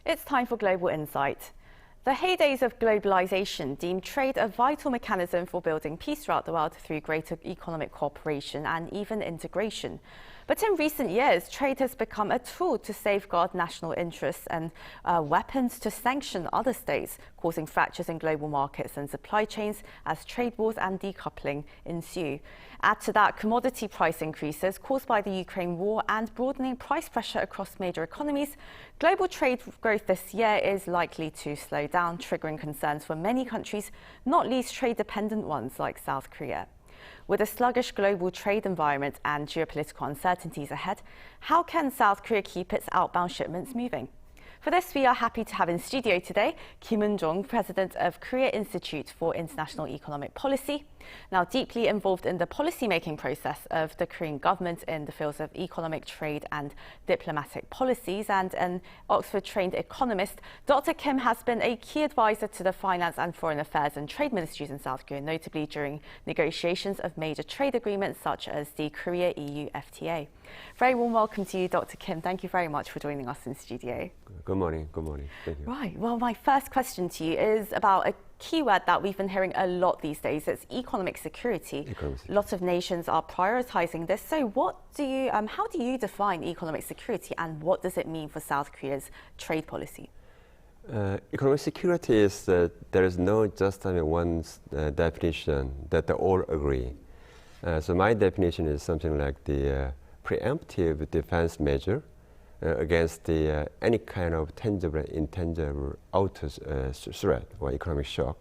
It's time for Global Insight. The heydays of globalization deemed trade a vital mechanism for building peace throughout the world through greater economic cooperation and even integration. But in recent years, trade has become a tool to safeguard national interests and weapons to sanction other states, causing fractures in global markets and supply chains as trade wars and decoupling ensue. Add to that commodity price increases caused by the Ukraine war and broadening price pressure across major economies. Global trade growth this year is likely to slow down, triggering concerns for many countries, not least trade-dependent ones like South Korea. With a sluggish global trade environment and geopolitical uncertainties ahead, how can South Korea keep its outbound shipments moving? For this, we are happy to have in studio today Kim Eun-jong, President of Korea Institute for International Economic Policy, now deeply involved in the policy-making process of the Korean government in the fields of economic, trade and diplomatic policies, and an Oxford-trained economist. Dr. Kim has been a key advisor to the Finance and Foreign Affairs and Trade Ministries in South Korea, notably during negotiations of major trade agreements such as the Korea-EU FTA. Very warm welcome to you, Dr. Kim. Thank you very much for joining us in studio. Good morning. Good morning. Thank you. Right. Well, my first question to you is about a keyword that we've been hearing a lot these days. It's economic security. Lots of nations are prioritizing this. So how do you define economic security, and what does it mean for South Korea's trade policy? Economic security is there is no just one definition that they all agree. So my definition is something like the preemptive defense measure against any kind of tangible and intangible outer threat or economic shock,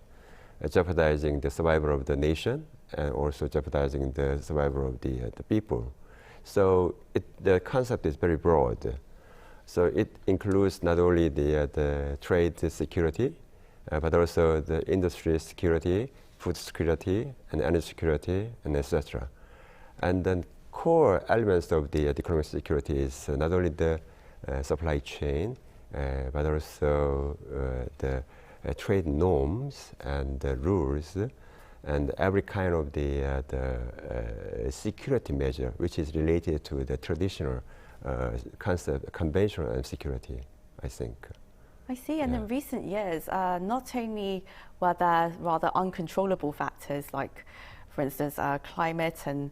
jeopardizing the survival of the nation and also jeopardizing the survival of the people. So the concept is very broad. So it includes not only the trade security, but also the industry security, food security, and energy security, and etc. And then core elements of the economic security is not only the supply chain, but also the trade norms and the rules, and every kind of the security measure which is related to the traditional concept, conventional security, I think. I see. And in recent years, not only were there rather uncontrollable factors like, for instance, climate and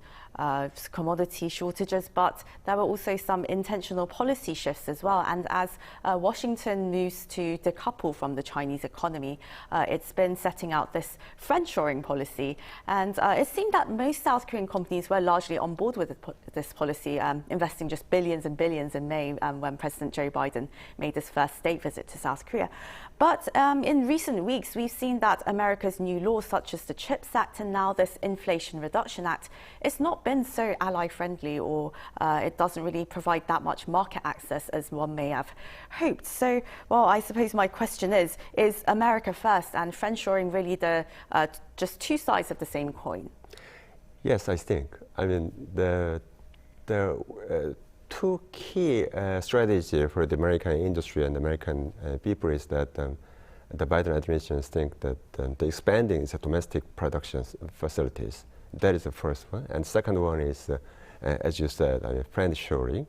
commodity shortages, but there were also some intentional policy shifts as well. And as Washington moves to decouple from the Chinese economy, it's been setting out this friendshoring policy. And it seemed that most South Korean companies were largely on board with this policy, investing just billions and billions in May when President Joe Biden made his first state visit to South Korea. But in recent weeks, we've seen that America's new laws, such as the CHIPS Act and now this Inflation Reduction Act, it's not been so ally-friendly, or it doesn't really provide that much market access as one may have hoped. So, well, I suppose my question is America first and friendshoring really the just two sides of the same coin? Yes, I think. I mean, the two key strategies for the American industry and American people is that the Biden administration think that the expanding its domestic production facilities. That is the first one. And second one is, as you said, friendshoring.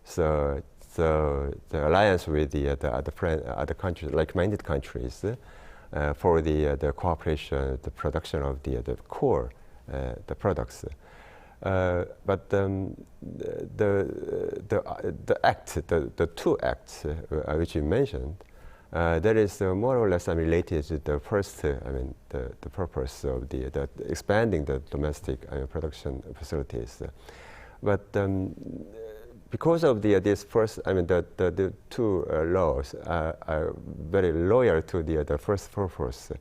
So the alliance with the other countries, like-minded countries, for the cooperation, the production of the core, the products. But the two acts which you mentioned, that is more or less related to the first, the purpose of the expanding the domestic production facilities. But because of this first, the two laws are very loyal to the first purpose.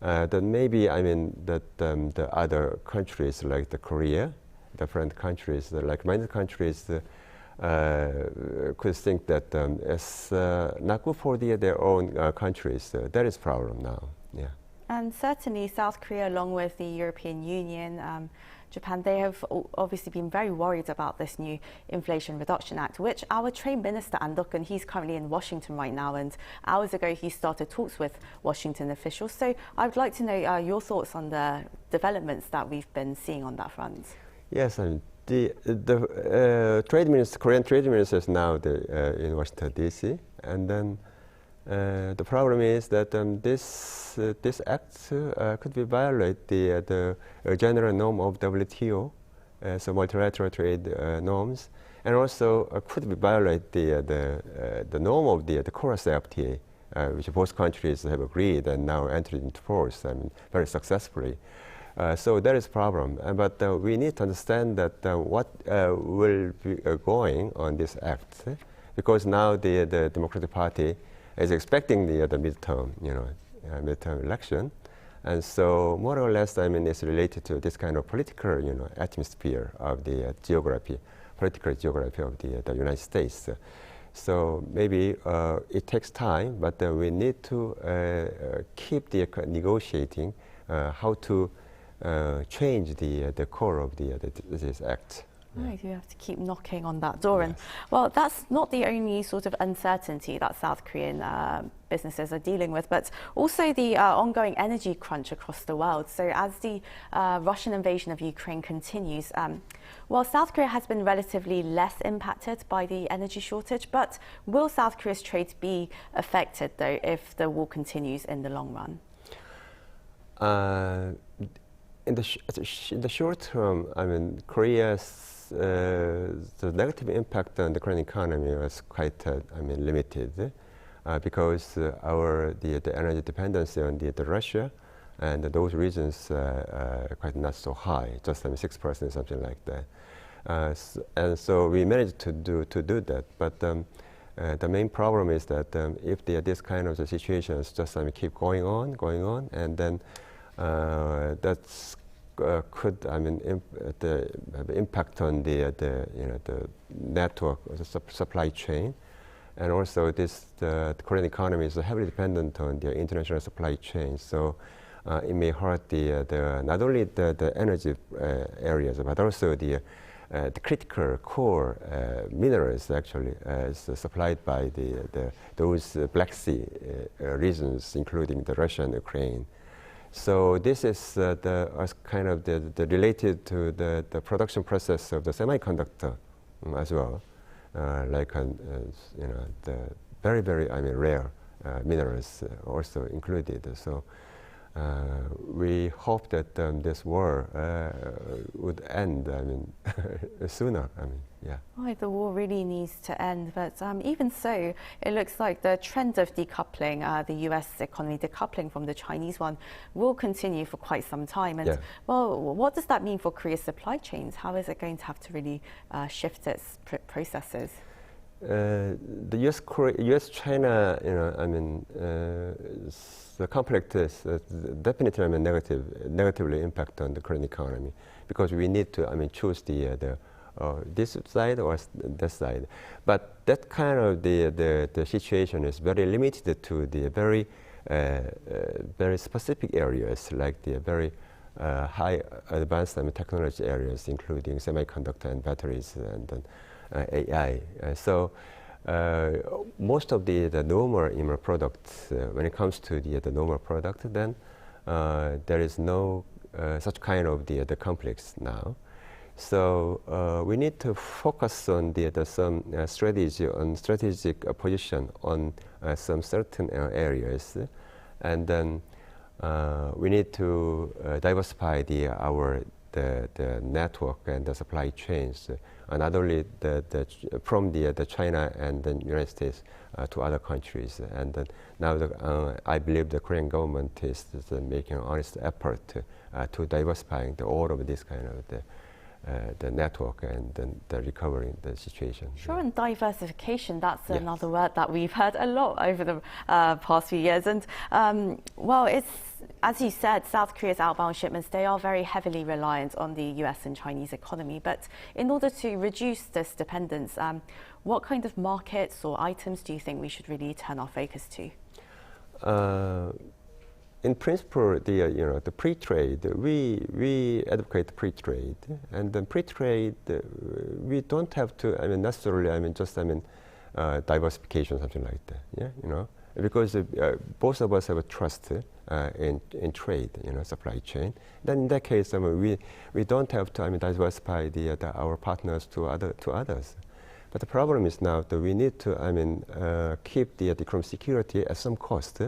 Then maybe that the other countries like the Korea, different countries, the like-minded countries, could think that it's not good for their own countries. That is problem now. Yeah. And certainly South Korea, along with the European Union, Japan, they have obviously been very worried about this new Inflation Reduction Act, which our Trade Minister, and he's currently in Washington right now, and hours ago he started talks with Washington officials. So I would like to know your thoughts on the developments that we've been seeing on that front. Yes, the trade minister, Korean trade minister is now in Washington, D.C., and then The problem is that this act could be violate the general norm of WTO, so multilateral trade norms, and also could be violate the norm of the chorus FTA, which both countries have agreed and now entered into force, I mean, very successfully. So that is a problem, but we need to understand that what will be going on this act, because now the Democratic Party is expecting the midterm, midterm election, and so more or less, I mean, it's related to this kind of political, atmosphere of the political geography of the United States. So maybe it takes time, but we need to keep negotiating how to change the core of this act. Right, you have to keep knocking on that door. Yes. And well, that's not the only sort of uncertainty that South Korean businesses are dealing with, but also the ongoing energy crunch across the world. So as the Russian invasion of Ukraine continues, well, South Korea has been relatively less impacted by the energy shortage, but will South Korea's trade be affected, though, if the war continues in the long run? In the short term, I mean, Korea's the negative impact on the Korean economy was quite, limited, because the energy dependency on the Russia, and those regions quite not so high, just 6%, something like that. And so we managed to do that, but the main problem is that if this kind of situations just keep going on, and then that's could have impact on the network, the supply chain, and also the Korean economy is heavily dependent on the international supply chain. So it may hurt not only the energy areas, but also the critical core minerals actually supplied by those Black Sea regions, including the Russia and Ukraine. So this is kind of the related to the production process of the semiconductor as well, like the very rare minerals also included. So we hope that this war would end. Sooner. Yeah. Right, the war really needs to end, but even so, it looks like the trend of decoupling, the US economy decoupling from the Chinese one, will continue for quite some time. And well, what does that mean for Korea's supply chains? How is it going to have to really shift its processes? The US-China, the conflict is definitely negatively impact on the Korean economy, because we need to choose this side or that side. But that kind of the situation is very limited to the very specific areas, like the very high advanced technology areas, including semiconductor and batteries and AI. So most of the normal products, when it comes to the normal product, then there is no such kind of the conflicts now. So we need to focus on some strategic position on some certain areas, and then we need to diversify the network and the supply chains, not only from the China and the United States to other countries. And now I believe the Korean government is making an honest effort to diversifying all of this kind of the network and the recovering the situation. Sure, and diversification, that's another word that we've heard a lot over the past few years. And well, it's, as you said, South Korea's outbound shipments, they are very heavily reliant on the US and Chinese economy. But in order to reduce this dependence, what kind of markets or items do you think we should really turn our focus to? In principle, the pre-trade, we advocate pre-trade, and then pre-trade, we don't have to, necessarily, diversification, something like that, because both of us have a trust in trade, supply chain. Then in that case, we don't have to, diversify our partners to others. But the problem is now that we need to, keep the economic security at some cost.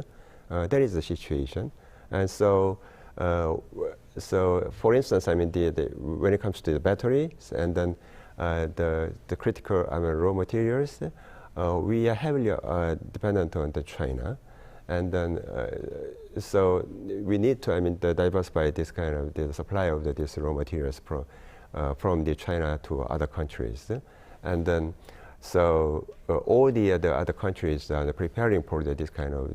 That is the situation. And so, for instance, when it comes to the batteries and then the critical raw materials, we are heavily dependent on the China. And then, so we need to, diversify this kind of the supply of these raw materials from the China to other countries. And then, so all the other countries are preparing for this kind of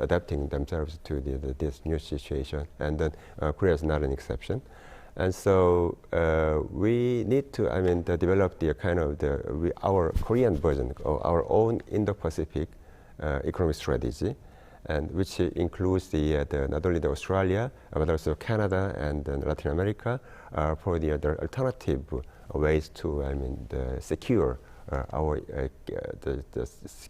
adapting themselves to this new situation. And then Korea is not an exception. And so we need to, develop the kind of our Korean version of our own Indo-Pacific economic strategy, and which includes not only the Australia but also Canada and Latin America for the alternative ways to secure our the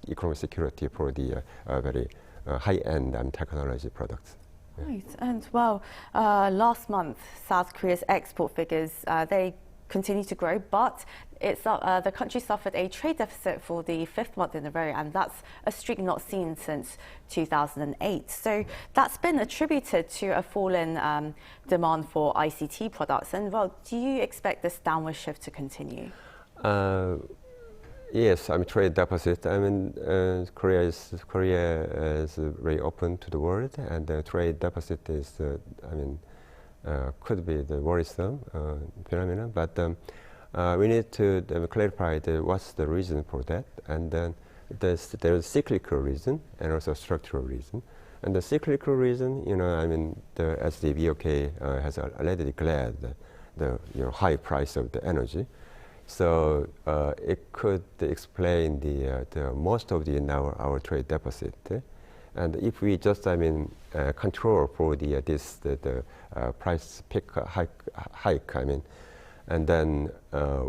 economic security for the very high-end technology products. Right, and well, last month South Korea's export figures they continue to grow, but the country suffered a trade deficit for the 5th month in a row, and that's a streak not seen since 2008. So that's been attributed to a fall in demand for ICT products. And well, do you expect this downward shift to continue? Yes, trade deficit. Korea is very open to the world, and the trade deficit is, could be the worrisome phenomenon. But we need to clarify what's the reason for that, and then there's a cyclical reason and also structural reason. And the cyclical reason, as the BOK has already declared, the high price of the energy. So it could explain the most of our trade deficit. And if we just control for the price peak hike, and then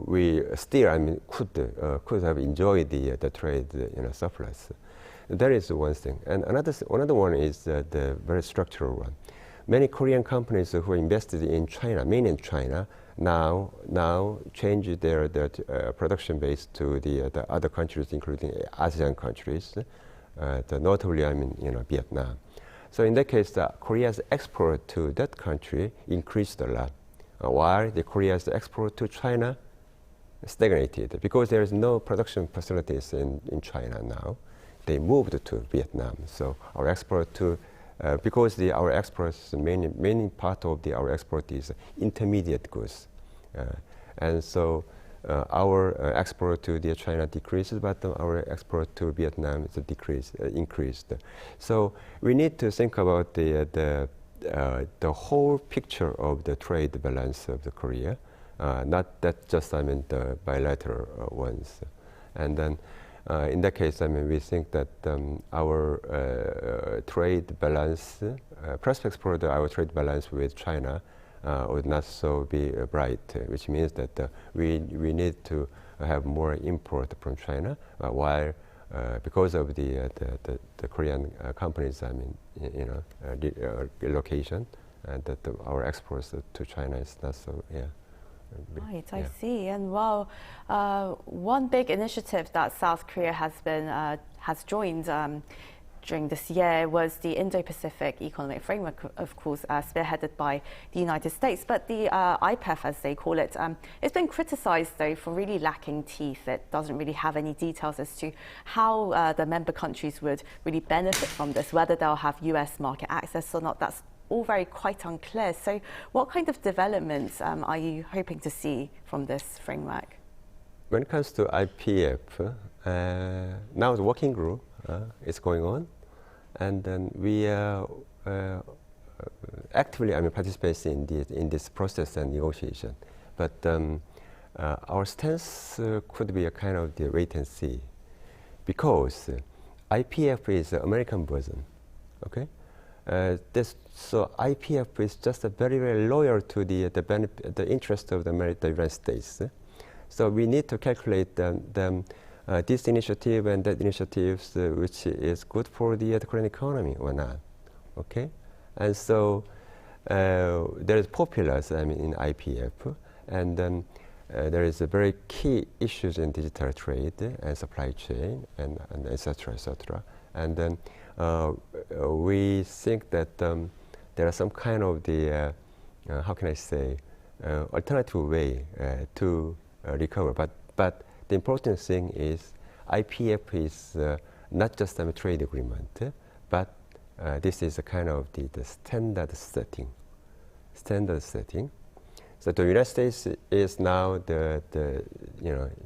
we still could have enjoyed the trade surplus. That is one thing. And another one is the very structural one. Many Korean companies who invested in China, mainly in China, now change their production base to the other countries, including ASEAN countries, notably Vietnam. So in that case, Korea's export to that country increased a lot, while Korea's export to China stagnated because there is no production facilities in China now. They moved to Vietnam. So our export to because our exports, main part of our export is intermediate goods. And so our export to China decreases, but our export to Vietnam is increased. So we need to think about the whole picture of the trade balance of Korea, not that just the bilateral ones. And then in that case, we think that our trade balance, prospects for our trade balance with China would not so be bright, which means that we need to have more import from China, while because of the Korean companies, location, and that our exports to China is not so, Right, I see. And well, one big initiative that South Korea has joined during this year was the Indo-Pacific Economic Framework, of course, spearheaded by the United States. But the IPEF, as they call it, it's been criticized, though, for really lacking teeth. It doesn't really have any details as to how the member countries would really benefit from this, whether they'll have US market access or not. That's all quite unclear. So what kind of developments are you hoping to see from this framework? When it comes to IPF, now the working group is going on, and then we actively participate in this process and negotiation. But our stance could be a kind of the wait and see, because IPF is the American version, okay? So IPF is just very, very loyal to the interest of the United States. So we need to calculate this initiative and that initiatives which is good for the Korean economy or not, okay? And so there is populace in IPF, and there is a very key issues in digital trade and supply chain and et cetera, et cetera. And then we think that there are some kind of the, how can I say, alternative way to recover. But the important thing is IPF is not just a trade agreement, but this is a kind of the standard setting. Standard setting. So the United States is now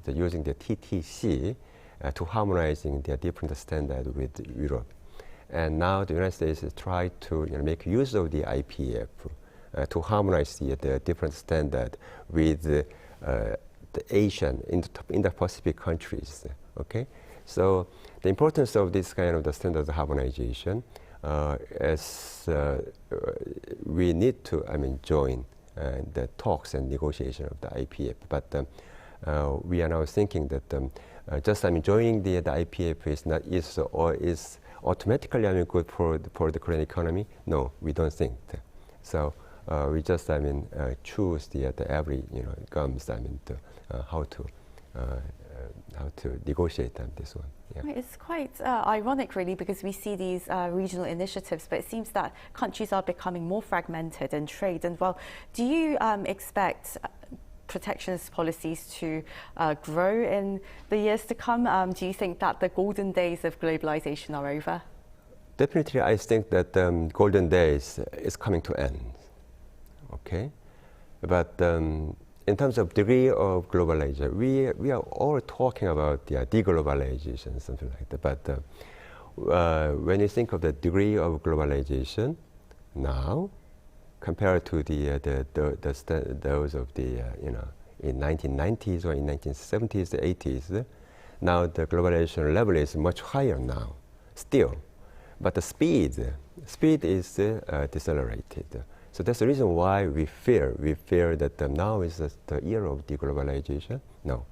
using the TTC to harmonizing their different standard with Europe. And now the United States is trying to make use of the IPF to harmonize the different standard with the Asian, Indo-Pacific countries. Okay, so the importance of this kind of the standard harmonization is we need to, join the talks and negotiation of the IPF. But we are now thinking that just joining the IPF is automatically good for the Korean economy. No, we don't think that. So we just choose the every comes how to negotiate on this one. Yeah. Right, it's quite ironic, really, because we see these regional initiatives, but it seems that countries are becoming more fragmented in trade. And well, do you expect protectionist policies to grow in the years to come? Do you think that the golden days of globalization are over? Definitely, I think that golden days is coming to end. Okay, but in terms of degree of globalization, we are all talking about deglobalization, something like that. But when you think of the degree of globalization now, compared to those of the in 1990s or in 1970s, the 80s, now the globalization level is much higher now, still, but the speed is decelerated. So that's the reason why we fear that now is the year of deglobalization. No,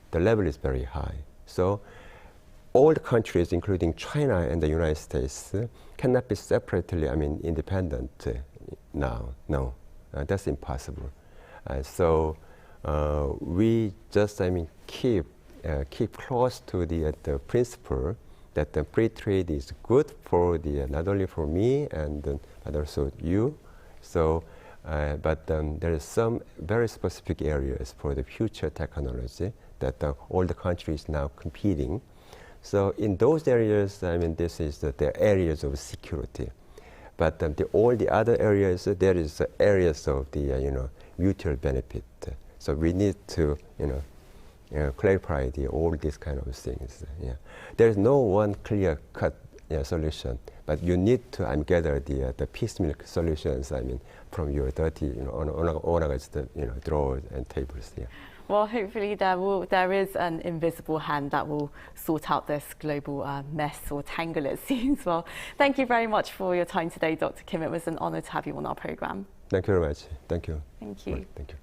the level is very high. So all the countries, including China and the United States, cannot be separately, independent now. No, that's impossible. So we just, keep close to the principle that the free trade is good for not only for me but also you. So, but there is some very specific areas for the future technology that all the countries now competing. So in those areas, this is the areas of security. But all the other areas, there is areas of the mutual benefit. So we need to clarify all these kind of things. Yeah, there is no one clear-cut solution, but you need to gather the piecemeal solutions. From your dirty, organized, drawers and tables. Yeah. Well, hopefully there is an invisible hand that will sort out this global mess or tangle, it seems. Well, thank you very much for your time today, Dr. Kim. It was an honor to have you on our program. Thank you very much. Thank you. Thank you. Thank you.